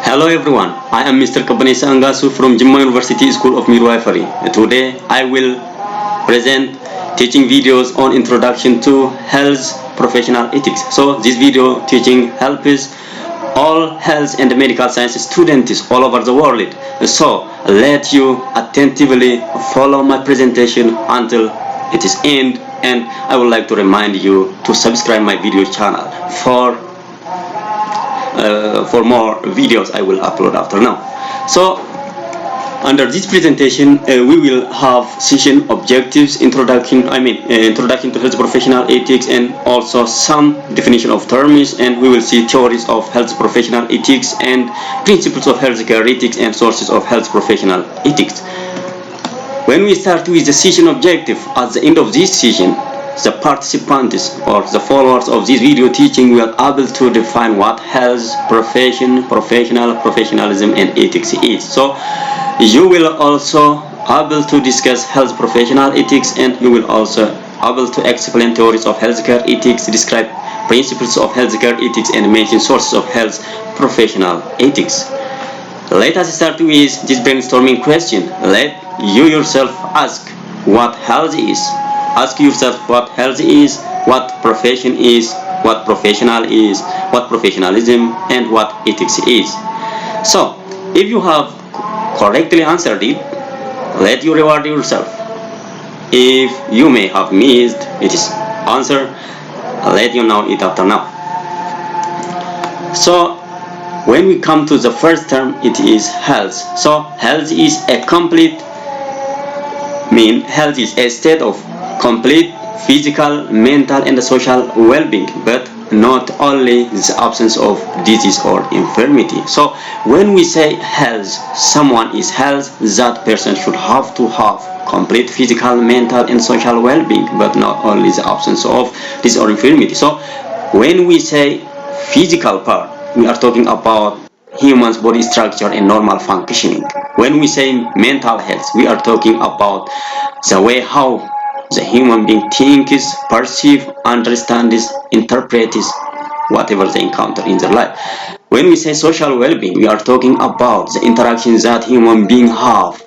Hello everyone, I am Mr. Kabanesa Angasu from Jimma University School of Midwifery. Today I will present teaching videos on introduction to health professional ethics. So this video teaching helps all health and medical science students all over the world. So let you attentively follow my presentation until it is end, and I would like to remind you to subscribe my video channel for more videos I will upload after now. So under this presentation we will have session objectives, introduction to health professional ethics, and also some definition of terms, and we will see theories of health professional ethics and principles of healthcare ethics and sources of health professional ethics. When we start with the session objective, at the end of this session the participants or the followers of this video teaching will be able to define what health professionalism and ethics is. So you will also able to discuss health professional ethics, and you will also able to explain theories of healthcare ethics, describe principles of healthcare ethics, and mention sources of health professional ethics. Let us start with this brainstorming question. Let you yourself ask what health is. Ask yourself what health is, what profession is, what professional is, what professionalism, and what ethics is. So if you have correctly answered it, let you reward yourself. If you may have missed its answer, let you know it after now. So when we come to the first term, it is health. So health is a complete health is a state of complete physical, mental, and social well-being, but not only the absence of disease or infirmity. So when we say health, someone is health, that person should have to have complete physical, mental, and social well-being, but not only the absence of disease or infirmity. So when we say physical part, we are talking about human's body structure and normal functioning. When we say mental health, we are talking about the way how the human being thinks, perceives, understands, interprets whatever they encounter in their life. When we say social well-being, we are talking about the interactions that human beings have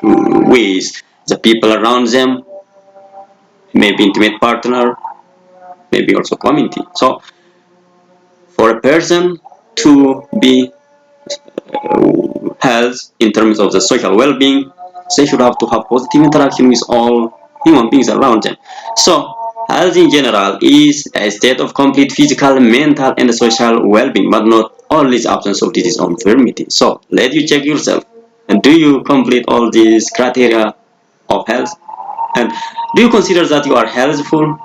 with the people around them, maybe intimate partner, maybe also community. So for a person to be health in terms of the social well-being, they should have to have positive interaction with all human beings around them. So health in general is a state of complete physical, mental, and social well-being, but not only the absence of disease or infirmity. So let you check yourself, and do you complete all these criteria of health? And do you consider that you are healthful?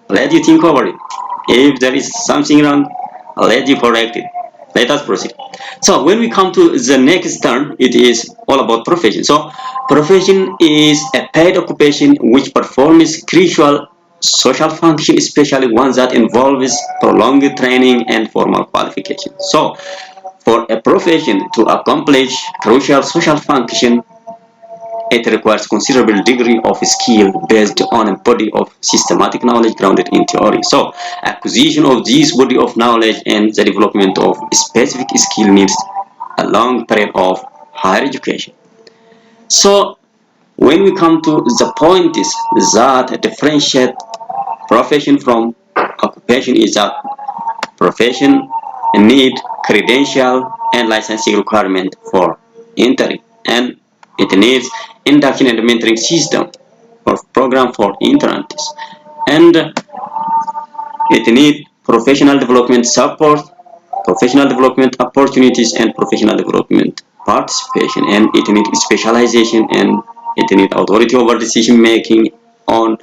Let you think over it. If there is something wrong, let you correct it. Let us proceed. So when we come to the next term, it is all about profession. So profession is a paid occupation which performs crucial social function, especially one that involves prolonged training and formal qualification. So for a profession to accomplish crucial social function, it requires considerable degree of skill based on a body of systematic knowledge grounded in theory. So acquisition of this body of knowledge and the development of specific skill needs a long period of higher education. So when we come to the point is that differentiate profession from occupation is that profession need credential and licensing requirement for entering, and it needs induction and mentoring system or program for interns, and it needs professional development support, professional development opportunities, and professional development participation, and it needs specialization, and it needs authority over decision making on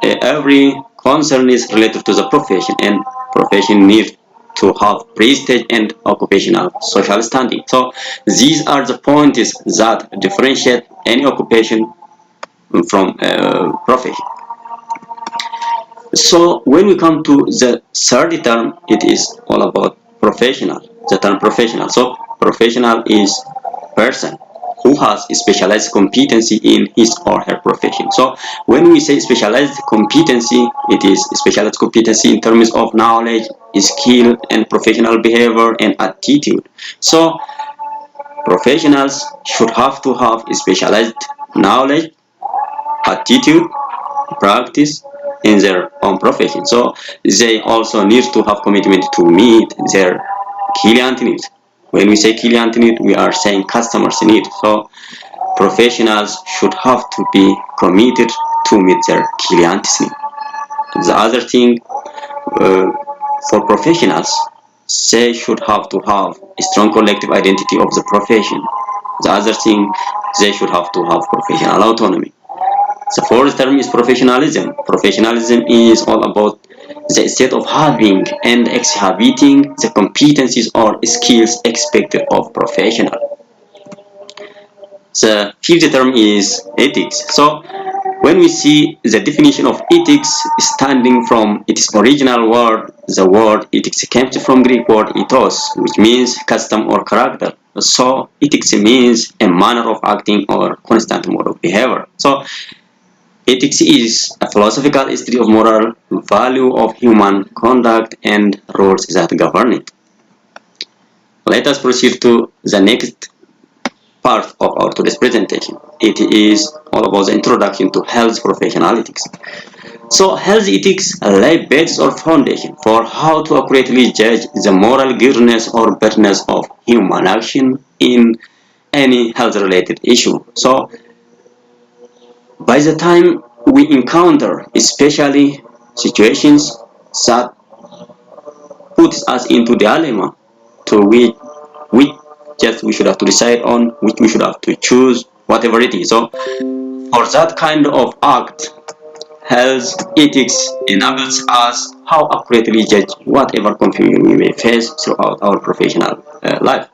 every concern is related to the profession, and profession needs to have prestige and occupational social standing. So these are the points that differentiate any occupation from profession. So when we come to the third term, it is all about professional. The term professional. So professional is person who has specialized competency in his or her profession. So when we say specialized competency, it is specialized competency in terms of knowledge, skill, and professional behavior and attitude. So professionals should have to have specialized knowledge, attitude, practice in their own profession. So they also need to have commitment to meet their client needs. When we say client need, we are saying customers need. So professionals should have to be committed to meet their clients need. The other thing, for professionals, they should have to have a strong collective identity of the profession. The other thing, they should have to have professional autonomy. The fourth term is professionalism. Professionalism is all about the state of having and exhibiting the competencies or skills expected of professional. The fifth term is ethics. So when we see the definition of ethics standing from its original word, the word ethics comes from Greek word ethos, which means custom or character. So ethics means a manner of acting or constant mode of behavior. So ethics is a philosophical history of moral value of human conduct and rules that govern it. Let us proceed to the next part of our today's presentation. It is all about the introduction to health professional ethics. So health ethics lay basis or foundation for how to accurately judge the moral goodness or badness of human action in any health-related issue. So by the time we encounter especially situations that puts us into dilemma to which just we should have to decide on, which we should have to choose, whatever it is. So for that kind of act, health ethics enables us how accurately judge whatever confusion we may face throughout our professional life.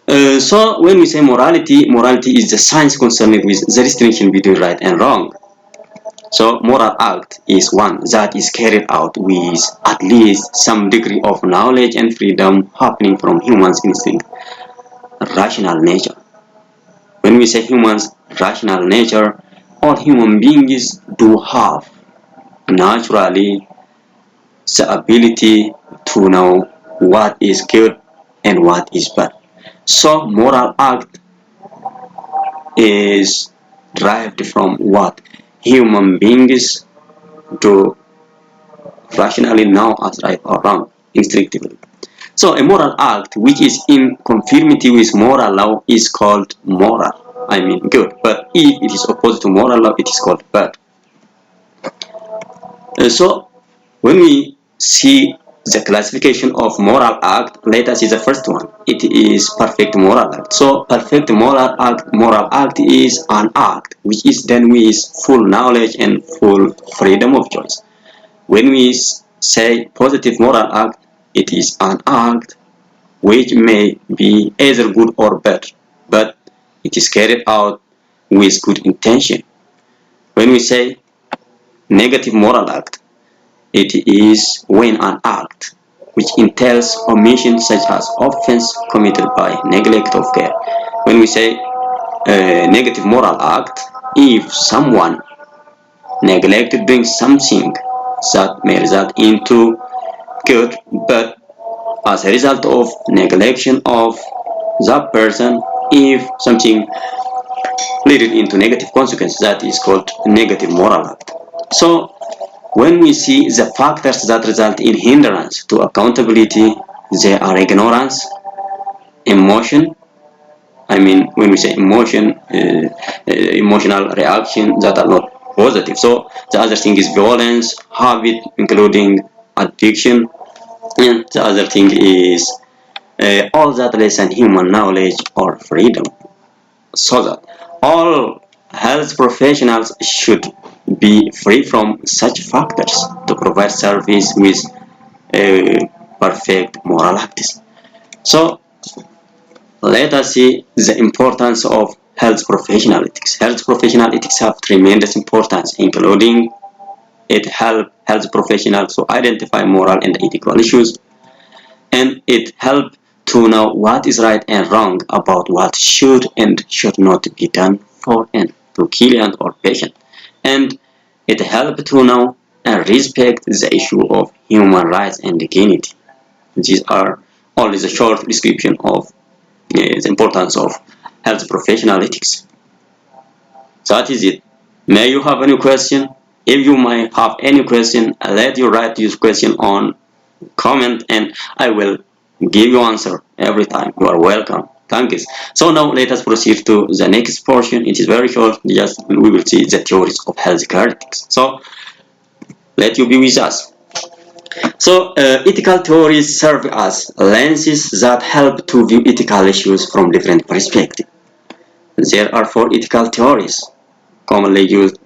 So when we say morality, morality is the science concerned with the distinction between right and wrong. So moral act is one that is carried out with at least some degree of knowledge and freedom happening from humans' instinct, rational nature. When we say humans' rational nature, all human beings do have naturally the ability to know what is good and what is bad. So moral act is derived from what human beings do rationally know as right or wrong, instinctively. So a moral act which is in conformity with moral law is called moral, I mean good. But if it is opposed to moral law, it is called bad. So when we see the classification of moral act, let us see the first one. It is perfect moral act. So perfect moral act is an act which is done with full knowledge and full freedom of choice. When we say positive moral act, it is an act which may be either good or bad, but it is carried out with good intention. When we say negative moral act, it is when an act which entails omission such as offense committed by neglect of care. When we say negative moral act, if someone neglected doing something that may result into good, but as a result of neglection of that person, if something leading into negative consequences, that is called negative moral act. So when we see the factors that result in hindrance to accountability, they are ignorance, emotion. I mean, when we say emotion, emotional reaction that are not positive. So the other thing is violence, habit, including addiction, and the other thing is all that lessen human knowledge or freedom. So that all health professionals should be free from such factors to provide service with perfect moral acts. So let us see the importance of health professional ethics. Health professional ethics have tremendous importance, including it helps health professionals to identify moral and ethical issues, and it helps to know what is right and wrong about what should and should not be done for and to client or patient, and it helps to know and respect the issue of human rights and dignity. These are only the short description of the importance of health professional ethics. That is it. May you have any question? If you might have any question, let you write this question on comment and I will give you answer every time. You are welcome. Thank you. So now let us proceed to the next portion. It is very short. Just we will see the theories of healthcare ethics. So let you be with us. So ethical theories serve as lenses that help to view ethical issues from different perspectives. There are 4 ethical theories commonly used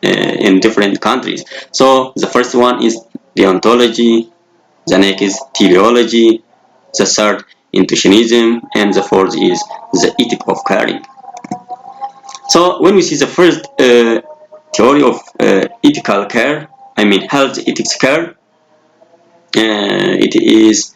in different countries. So the first one is deontology, the next is teleology, the third intuitionism, and the fourth is the ethic of caring. So when we see the first theory of ethical care, I mean health ethics care, it is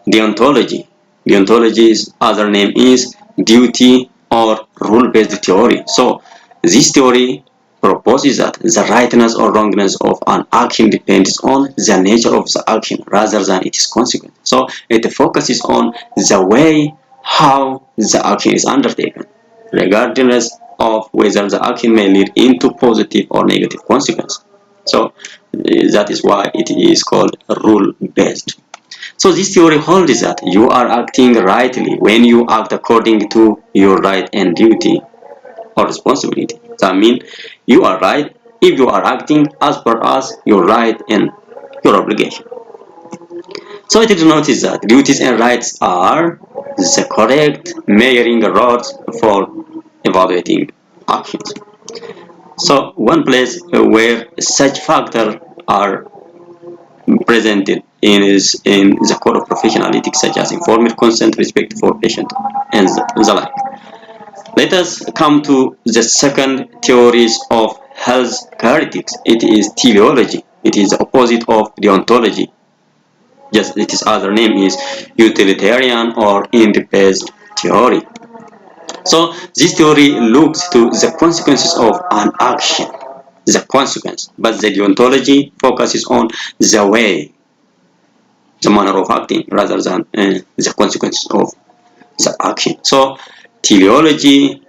deontology. Deontology's other name is duty or rule-based theory. So this theory proposes that the rightness or wrongness of an action depends on the nature of the action rather than its consequence. So it focuses on the way how the action is undertaken, regardless of whether the action may lead into positive or negative consequence. So that is why it is called rule-based. So this theory holds that you are acting rightly when you act according to your right and duty or responsibility. That means you are right if you are acting as per as your right and your obligation. So it is noticed that duties and rights are the correct measuring rods for evaluating actions. So one place where such factors are presented is in the code of professional ethics, such as informed consent, respect for patient, and the like. Let us come to the second theories of health care ethics. It is teleology. It is the opposite of deontology. Just its other name is utilitarian or end-based theory. So this theory looks to the consequences of an action, the consequence, but the deontology focuses on the way, the manner of acting, rather than the consequences of the action. So teleology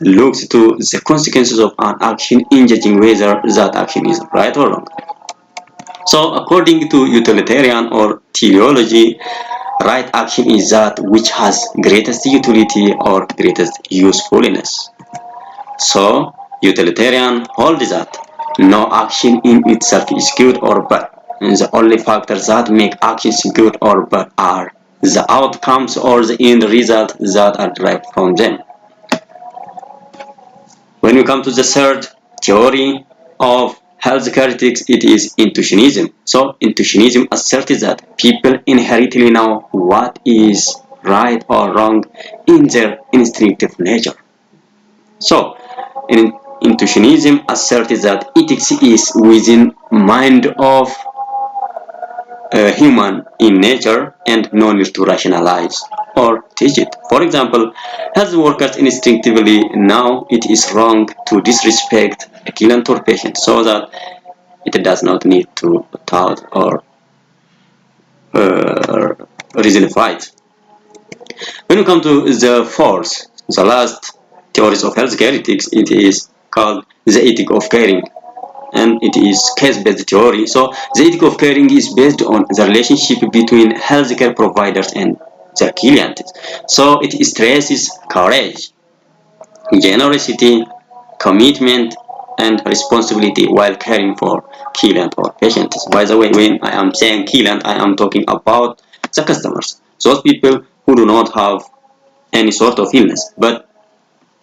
looks to the consequences of an action in judging whether that action is right or wrong. So according to utilitarian or teleology, right action is that which has greatest utility or greatest usefulness. So utilitarian holds that no action in itself is good or bad. The only factors that make actions good or bad are the outcomes or the end result that are derived from them. When we come to the third theory of healthcare ethics, it is intuitionism. So intuitionism asserts that people inherently know what is right or wrong in their instinctive nature. So intuitionism asserts that ethics is within mind of human in nature and no need to rationalize or teach it. For example, health workers instinctively know it is wrong to disrespect a client or patient, so that it does not need to taught or reason fight. When we come to the fourth, the last theories of healthcare ethics, it is called the ethic of caring, and it is case-based theory. So the ethic of caring is based on the relationship between healthcare providers and their clients. So it stresses courage, generosity, commitment, and responsibility while caring for client or patients. By the way, when I am saying client, I am talking about the customers, those people who do not have any sort of illness, but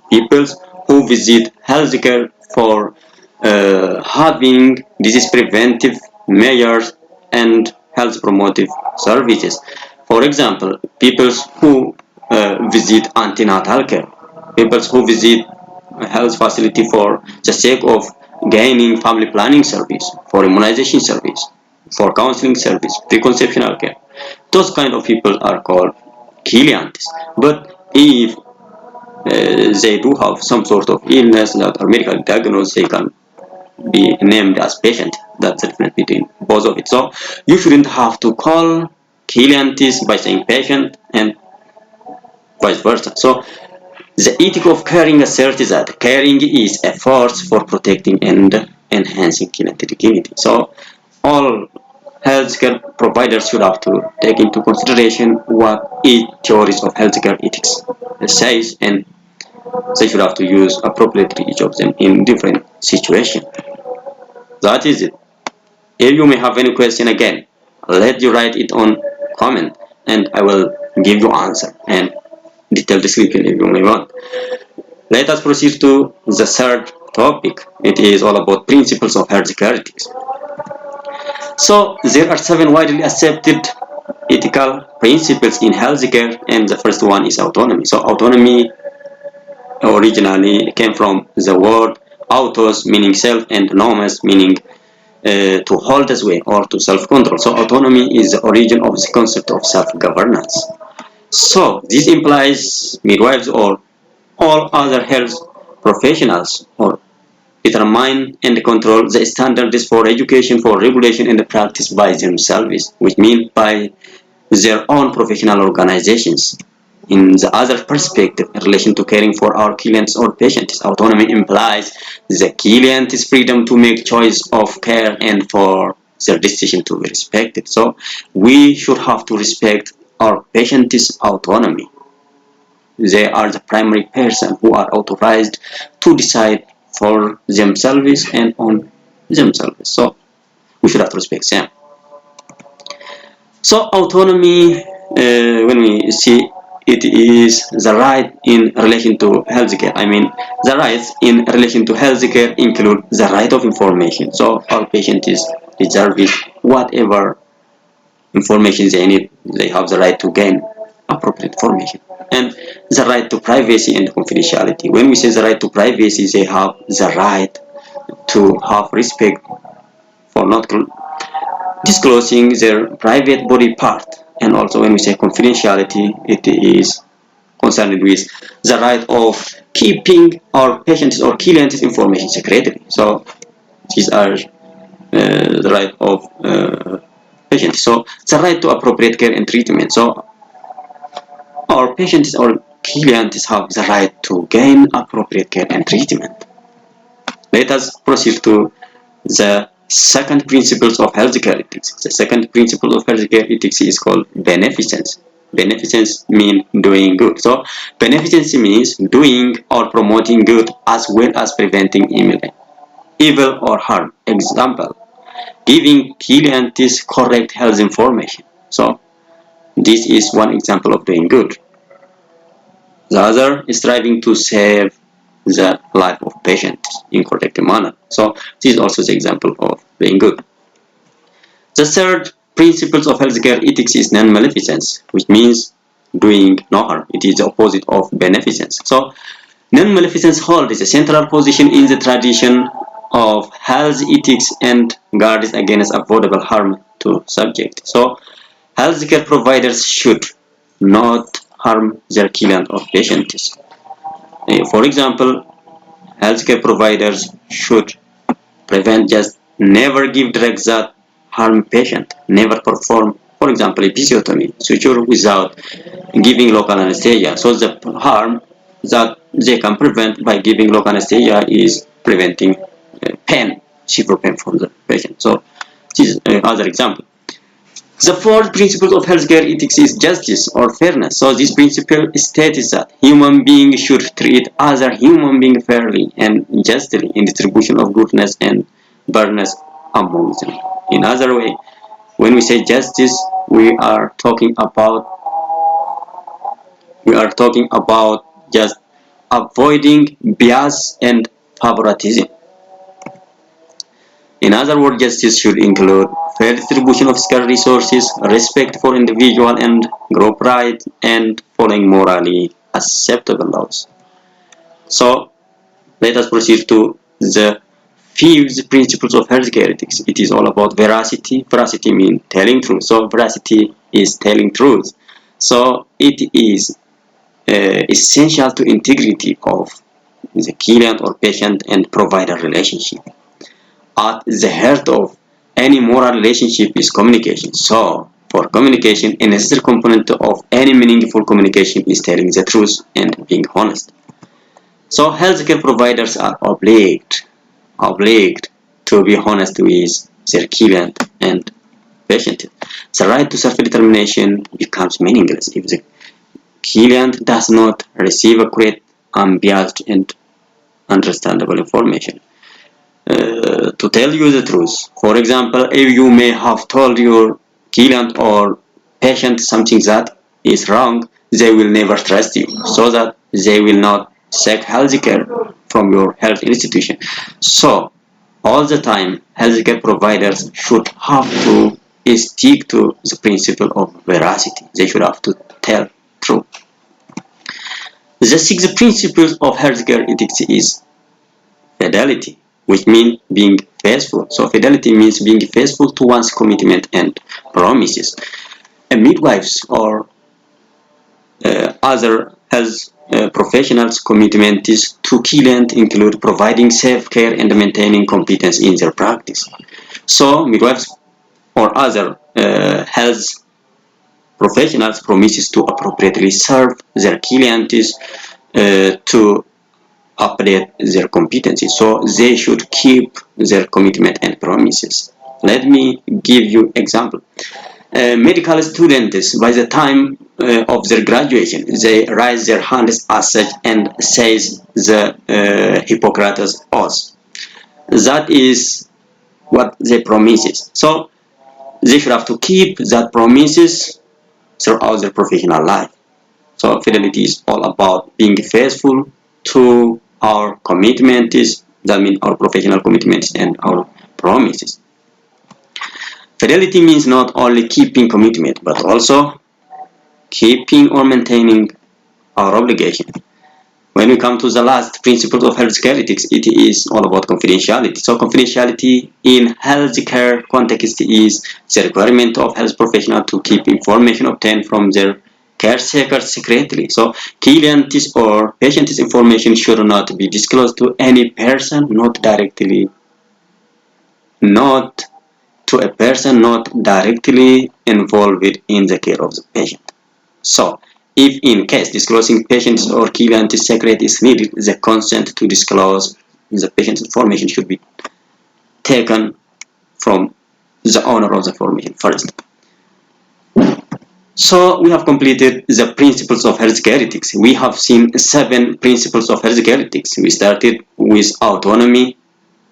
people who visit healthcare for having disease preventive measures and health promotive services. For example, people who visit antenatal care, people who visit a health facility for the sake of gaining family planning service, for immunization service, for counseling service, preconceptional care. Those kind of people are called clients. But if they do have some sort of illness that are medically diagnosed, they can be named as patient. That's the difference between both of it. So you shouldn't have to call clients by saying patient and vice versa. So the ethic of caring asserts that caring is a force for protecting and enhancing client dignity. So all healthcare providers should have to take into consideration what each theories of healthcare ethics says, and they should have to use appropriately each of them in different situations. That is it. If you may have any question again, let you write it on comment and I will give you answer and detailed description if you may want. Let us proceed to the third topic. It is all about principles of healthcare ethics. So there are 7 widely accepted ethical principles in healthcare, and the first one is autonomy. So autonomy originally came from the word autos, meaning self, and nomos, meaning to hold as way or to self-control. So autonomy is the origin of the concept of self-governance. So this implies midwives or all other health professionals or determine and control the standards for education, for regulation and practice by themselves, which means by their own professional organizations. In the other perspective, in relation to caring for our clients or patients, autonomy implies the client's freedom to make choice of care and for their decision to be respected. So we should have to respect our patient's autonomy. They are the primary person who are authorized to decide for themselves and on themselves. So we should have to respect them. So autonomy, when we see it is the right in relation to healthcare. I mean, the rights in relation to healthcare include the right of information. So our patient is reserved whatever information they need. They have the right to gain appropriate information. And the right to privacy and confidentiality. When we say the right to privacy, they have the right to have respect for not disclosing their private body part. And also when we say confidentiality, it is concerned with the right of keeping our patients or clients' information secretly. So these are the right of patients. So the right to appropriate care and treatment. So our patients or clients have the right to gain appropriate care and treatment. Let us proceed to the second principles of healthcare ethics. The second principle of healthcare ethics is called beneficence. Beneficence means doing good. So beneficence means doing or promoting good as well as preventing evil or harm. Example, giving clients correct health information. So this is one example of doing good. The other is striving to save the life of patients in correct manner. So this is also the example of being good. The third principles of healthcare ethics is non-maleficence, which means doing no harm. It is the opposite of beneficence. So non-maleficence holds a central position in the tradition of health ethics and guards against avoidable harm to subject. So healthcare providers should not harm their client or patients. For example, healthcare providers should prevent just never give drugs that harm patient, never perform, for example, episiotomy, suture without giving local anesthesia. So the harm that they can prevent by giving local anesthesia is preventing pain, severe pain for the patient. So this is another example. The fourth principle of healthcare ethics is justice or fairness. So this principle states that human beings should treat other human beings fairly and justly in distribution of goodness and badness among them. In other way, when we say justice, we are talking about just avoiding bias and favoritism. In other words, justice should include fair distribution of scarce resources, respect for individual and group rights, and following morally acceptable laws. So, let us proceed to the fifth principles of healthcare ethics. It is all about veracity. Veracity means telling truth. So, veracity is telling truth. So, it is essential to integrity of the client or patient and provider relationship. At the heart of any moral relationship is communication. So, for communication, a necessary component of any meaningful communication is telling the truth and being honest. So, healthcare providers are obliged to be honest with their client and patient. The right to self-determination becomes meaningless if the client does not receive accurate, unbiased, and understandable information. To tell you the truth. For example, if you may have told your client or patient something that is wrong, they will never trust you, so that they will not seek healthcare from your health institution. So, all the time, healthcare providers should have to stick to the principle of veracity. They should have to tell truth. The sixth principle of healthcare ethics is fidelity, which means being faithful. So fidelity means being faithful to one's commitment and promises. And midwives or other health professionals' commitments to clients include providing safe care and maintaining competence in their practice. So midwives or other health professionals promises to appropriately serve their clients to update their competency, so they should keep their commitment and promises. Let me give you example. Medical students, by the time of their graduation, they raise their hands as such and says the Hippocrates oath. That is what they promises. So they should have to keep that promises throughout their professional life. So fidelity is all about being faithful to our commitments, that means our professional commitments and our promises. Fidelity means not only keeping commitment, but also keeping or maintaining our obligation. When we come to the last principle of healthcare ethics, it is all about confidentiality. So confidentiality in healthcare context is the requirement of health professionals to keep information obtained from their caretakers secretly. So clients or patients' information should not be disclosed to any person, not to a person not directly involved in the care of the patient. So, if in case disclosing patient's or client's secret is needed, the consent to disclose the patient's information should be taken from the owner of the information first. So we have completed the principles of healthcare ethics. We have seen 7 principles of healthcare ethics. We started with autonomy,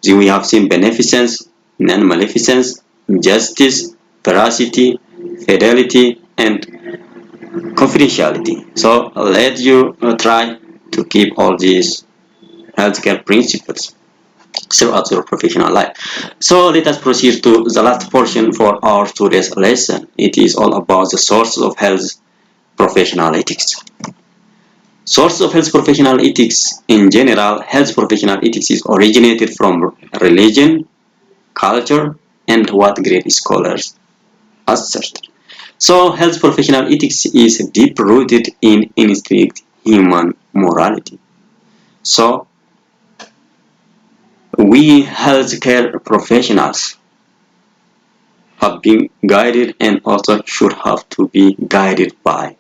then we have seen beneficence, non-maleficence, justice, veracity, fidelity, and confidentiality. So let you try to keep all these healthcare principles throughout your professional life. So let us proceed to the last portion for our today's lesson. It is all about the sources of health professional ethics. Sources of health professional ethics in general, health professional ethics is originated from religion, culture, and what great scholars assert. So health professional ethics is deep rooted in instinct human morality. So we healthcare professionals have been guided and also should have to be guided by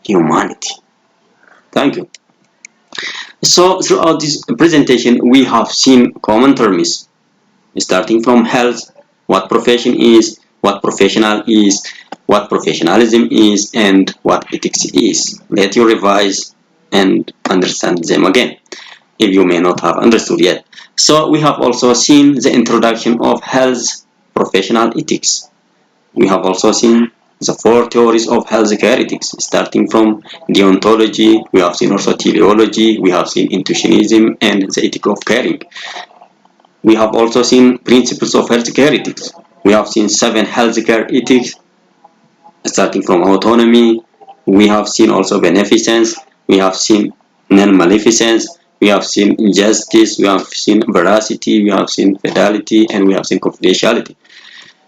humanity. Thank you. So throughout this presentation we have seen common terms starting from health, what profession is, what professional is, what professionalism is, and what ethics is. Let you revise and understand them again if you may not have understood yet. So we have also seen the introduction of health professional ethics. We have also seen the 4 theories of healthcare ethics, starting from deontology, we have seen also teleology, we have seen intuitionism, and the ethic of caring. We have also seen principles of healthcare ethics. We have seen 7 healthcare ethics, starting from autonomy. We have seen also beneficence. We have seen non-maleficence. We have seen justice. We have seen veracity. We have seen fidelity, and we have seen confidentiality.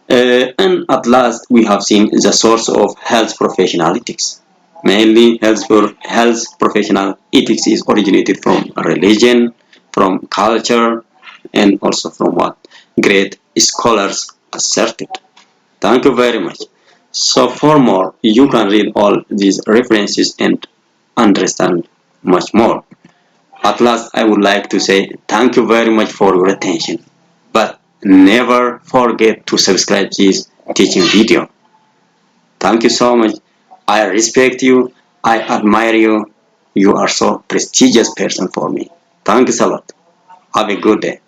And at last, we have seen the source of health professional ethics. Mainly, health professional ethics is originated from religion, from culture, and also from what? great scholars asserted. Thank you very much. So for more, you can read all these references and understand much more. At last, I would like to say thank you very much for your attention. But never forget to subscribe this teaching video. Thank you so much. I respect you. I admire you. You are so prestigious person for me. Thank you a lot. Have a good day.